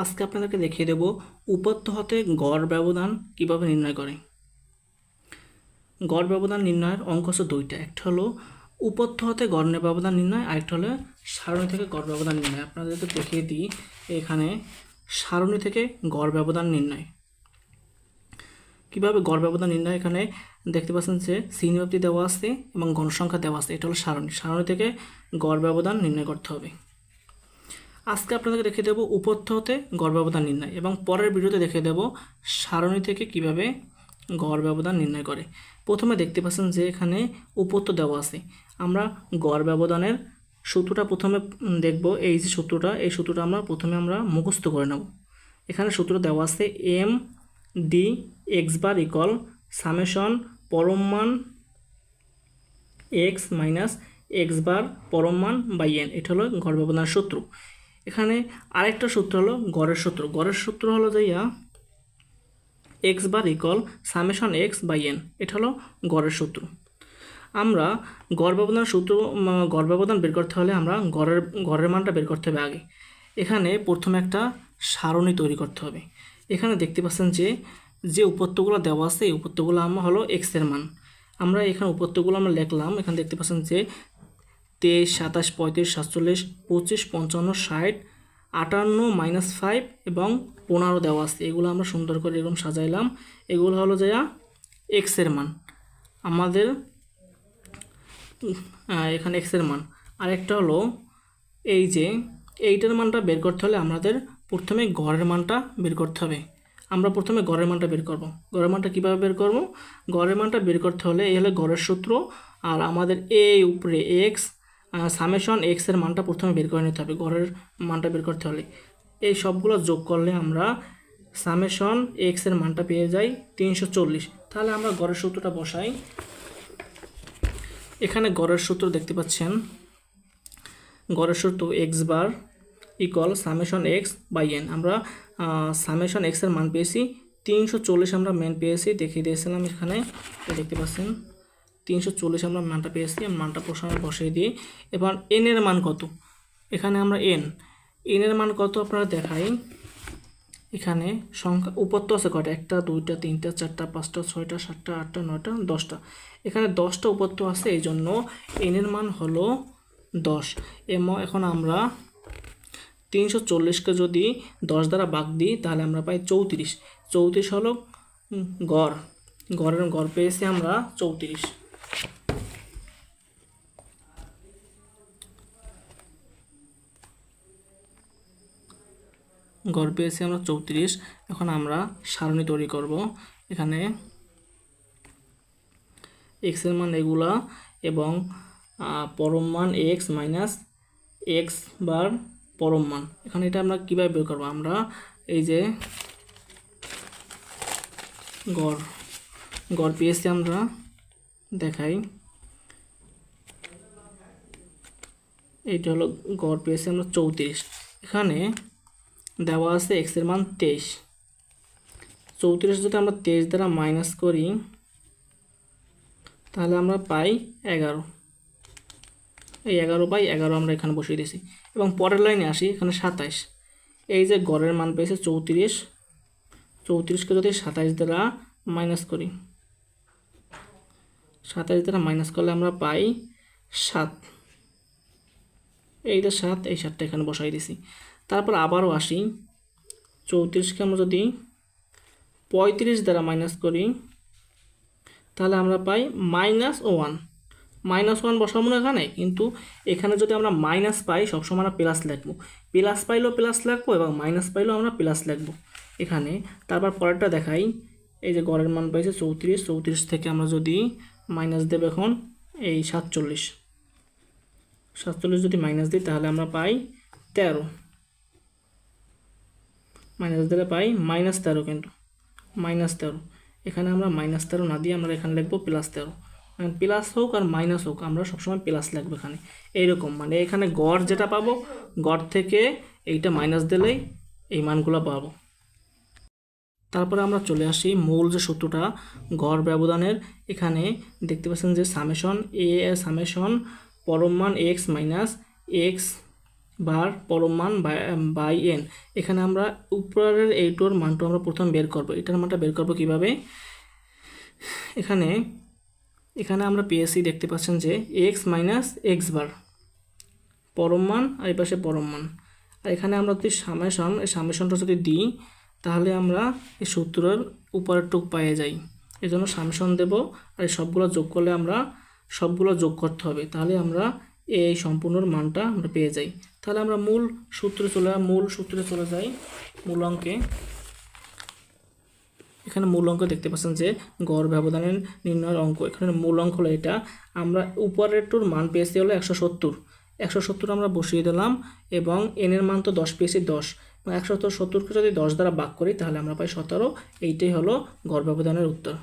আজকে আপনাদেরকে দেখিয়ে দেব উপত্য হতে গড় ব্যবধান কিভাবে নির্ণয় করে। গড় ব্যবধান নির্ণয়ের অঙ্ক হচ্ছে দুইটা, একটা হলো উপত্য হতে গড় ব্যবধান নির্ণয়, আরেকটা হলো সারণী থেকে গড় ব্যবধান নির্ণয়। আপনাদেরকে দেখিয়ে দিই, এখানে সারণী থেকে গড় ব্যবধান নির্ণয় কীভাবে গড় ব্যবধান নির্ণয়। এখানে দেখতে পাচ্ছেন যে শ্রেণীব্যাপ্তি দেওয়া আছে এবং গণসংখ্যা দেওয়া আছে, এটা হলো সারণী। সারণী থেকে গড় ব্যবধান নির্ণয় করতে হবে। আজকে আপনাদেরকে দেখিয়ে দেবো উপত্য হতে গড় ব্যবধান নির্ণয় এবং পরের ভিডিওতে দেখিয়ে দেবো সারণী থেকে কিভাবে গড় ব্যবধান নির্ণয় করে। প্রথমে দেখতে পাচ্ছেন যে এখানে উপত্য দেওয়া আছে। আমরা গড় ব্যবধানের সূত্রটা প্রথমে দেখব। এই যে সূত্রটা, এই সূত্রটা আমরা মুখস্থ করে নেব। এখানে সূত্র দেওয়া আছে M D x bar equal summation পরম মান এক্স মাইনাস এক্স বার পরম মান বাই এন। এটা হলো গড় ব্যবধানের সূত্র। এখানে আরেকটা সূত্র হলো গড়ের সূত্র। গড়ের সূত্র হলো যে x bar equal summation x by n. এটা হলো গড়ের সূত্র। আমরা গড় ব্যবধানের সূত্র গড় ব্যবধান বের করতে হলে আমরা গড়ের মানটা বের করতে হবে আগে। এখানে প্রথমে একটা সারণী তৈরি করতে হবে। এখানে দেখতে পাচ্ছেন যে উপত্যগুলো দেওয়া আছে, এই উপত্যগুলো আমরা হলো এক্সের মান। আমরা এখানে উপত্যগুলো আমরা লিখলাম। এখানে দেখতে পাচ্ছেন যে 23, 27, 35, 47, 25, 55, 60, 58, -5 এবং 15 দেওয়া আছে। এগুলো আমরা সুন্দর করে এরকম সাজাইলাম। এগুলো হলো যে এক্সের মান আমাদের, এখানে এক্সের মান। আরেকটা হলো এই যে এইটার মানটা বের করতে হলে আমাদের প্রথমে গড়ের মানটা বের করতে হবে। আমরা প্রথমে গড়ের মানটা বের করব। গড়ের মানটা কীভাবে বের করব? গড়ের মানটা বের করতে হলে এই হলো গড়ের সূত্র, আর আমাদের এই উপরে এক্স সামেশন এক্সের মানটা প্রথমে বের করে নিতে হবে। গড়ের মানটা বের করতে হলে এই সবগুলো যোগ করলে আমরা সামেশন এক্সের মানটা পেয়ে যাই 340। তাহলে আমরা গড়ের সূত্রটা বসাই। এখানে গড়ের সূত্র দেখতে পাচ্ছেন, গড়ের সূত্র x bar equal summation x by n. আমরা সামেশন এক্সের মান পেয়েছি 340, আমরা মান পেয়েছি, দেখিয়ে দিয়েছিলাম এখানে দেখতে পাচ্ছেন 340 আমরা মানটা পেয়েছি। মানটা বসিয়ে দিই। এবার এন এর মান কত? এখানে আমরা এন এর মান কত আপনারা দেখাই। এখানে সংখ্যা উপত্য আছে কয়টা? 1, 2, 3, 4, 5, 6, 7, 8, 9, 10টা। এখানে 10টা উপত্য আছে, এই জন্য এন এর মান হলো 10। এখন আমরা 340কে যদি 10 দ্বারা ভাগ দিই তাহলে আমরা পাই 34। 34 হলো গড় পেয়েছি আমরা 34। গড় পেয়েছি আমরা 34। এখন আমরা সারণী তৈরি করব। এখানে এক্স এর মান এগুলা এবং পরম মান এক্স মাইনাস এক্স বার পরম মান। এখানে এটা আমরা কীভাবে বের করবো? আমরা এই যে গড় পেয়েছি আমরা দেখাই। এইটা হলো গড় পেয়েছি আমরা 34। এখানে দেওয়া আছে এক্স এর মান 23। 34 যদি আমরা 23 দ্বারা মাইনাস করি তাহলে আমরা পাই 11। এই 11/11 আমরা এখানে বসিয়ে দিয়েছি। এবং পরের লাইনে আসি, এখানে 27। এই যে গড়ের মান পেয়েছে 34, 34কে যদি 27 দ্বারা মাইনাস করি, 27 দ্বারা মাইনাস করলে আমরা পাই 7। এই যে 7, এই 7টা এখানে বসাই দিছি। তারপর আবারও আসি, 34কে আমরা যদি 35 দ্বারা মাইনাস করি তাহলে আমরা পাই -1। -1 বসাবো না এখানে, কিন্তু এখানে যদি আমরা মাইনাস পাই সবসময় আমরা প্লাস লিখবো। প্লাস পাইলেও প্লাস লিখবো এবং মাইনাস পাইলেও আমরা প্লাস লিখবো এখানে। তারপর পরেরটা দেখাই। এই যে গড়ের মান পাইছে 34, 34 থেকে আমরা যদি মাইনাস দেব এখন এই 47, 47 যদি মাইনাস দিই তাহলে আমরা পাই 13। মাইনাস দিলে পাই -13, কিন্তু -13। এখানে আমরা -13 না দিয়ে আমরা এখানে লিখবো +13। প্লাস হোক আর মাইনাস হোক আমরা সবসময় প্লাস লিখবো এখানে। এইরকম মানে এখানে গড় যেটা পাবো, গড় থেকে এইটা মাইনাস দিলেই এই মানগুলো পাবো। তারপরে আমরা চলে আসি মূল যে সূত্রটা গড় ব্যবধানের। এখানে দেখতে পাচ্ছেন যে সামেশন পরম মান এক্স মাইনাস এক্স বার পরম মান বাই এন। এখানে আমরা উপরের এইটোর মানটা আমরা প্রথম বের করব। এটার মানটা বের করব কিভাবে? এখানে এখানে আমরা পেয়েছি, দেখতে পাচ্ছেন যে এক্স মাইনাস এক্স বার পরম মান আর এই পাশে পরম মান। আর এখানে আমরা যদি সামেশন, এই সামেশনটা যদি দিই তাহলে আমরা এই সূত্রের উপরের টুক পেয়ে যাই। এই জন্য সামেশন দেব, আর এই সবগুলো যোগ করলে আমরা সবগুলো যোগ করতে হবে, তাহলে আমরা এই সম্পূর্ণ মানটা আমরা পেয়ে যাই। তাহলে আমরা মূল সূত্রে চলে যাই। মূল অঙ্কে এখানে মূল অঙ্ক দেখতে পাচ্ছেন যে গড় ব্যবধানের নির্ণয়ের অঙ্ক। এখানে মূল অঙ্ক হলো এটা। আমরা উপরেরটার মান পেয়েছি হলো 170 আমরা বসিয়ে দিলাম, এবং এনের মান তো 10 পেয়েছি, 10 এবং 170কে যদি 10 দ্বারা ভাগ করি তাহলে আমরা পাই 17। এইটাই হলো গড় ব্যবধানের উত্তর।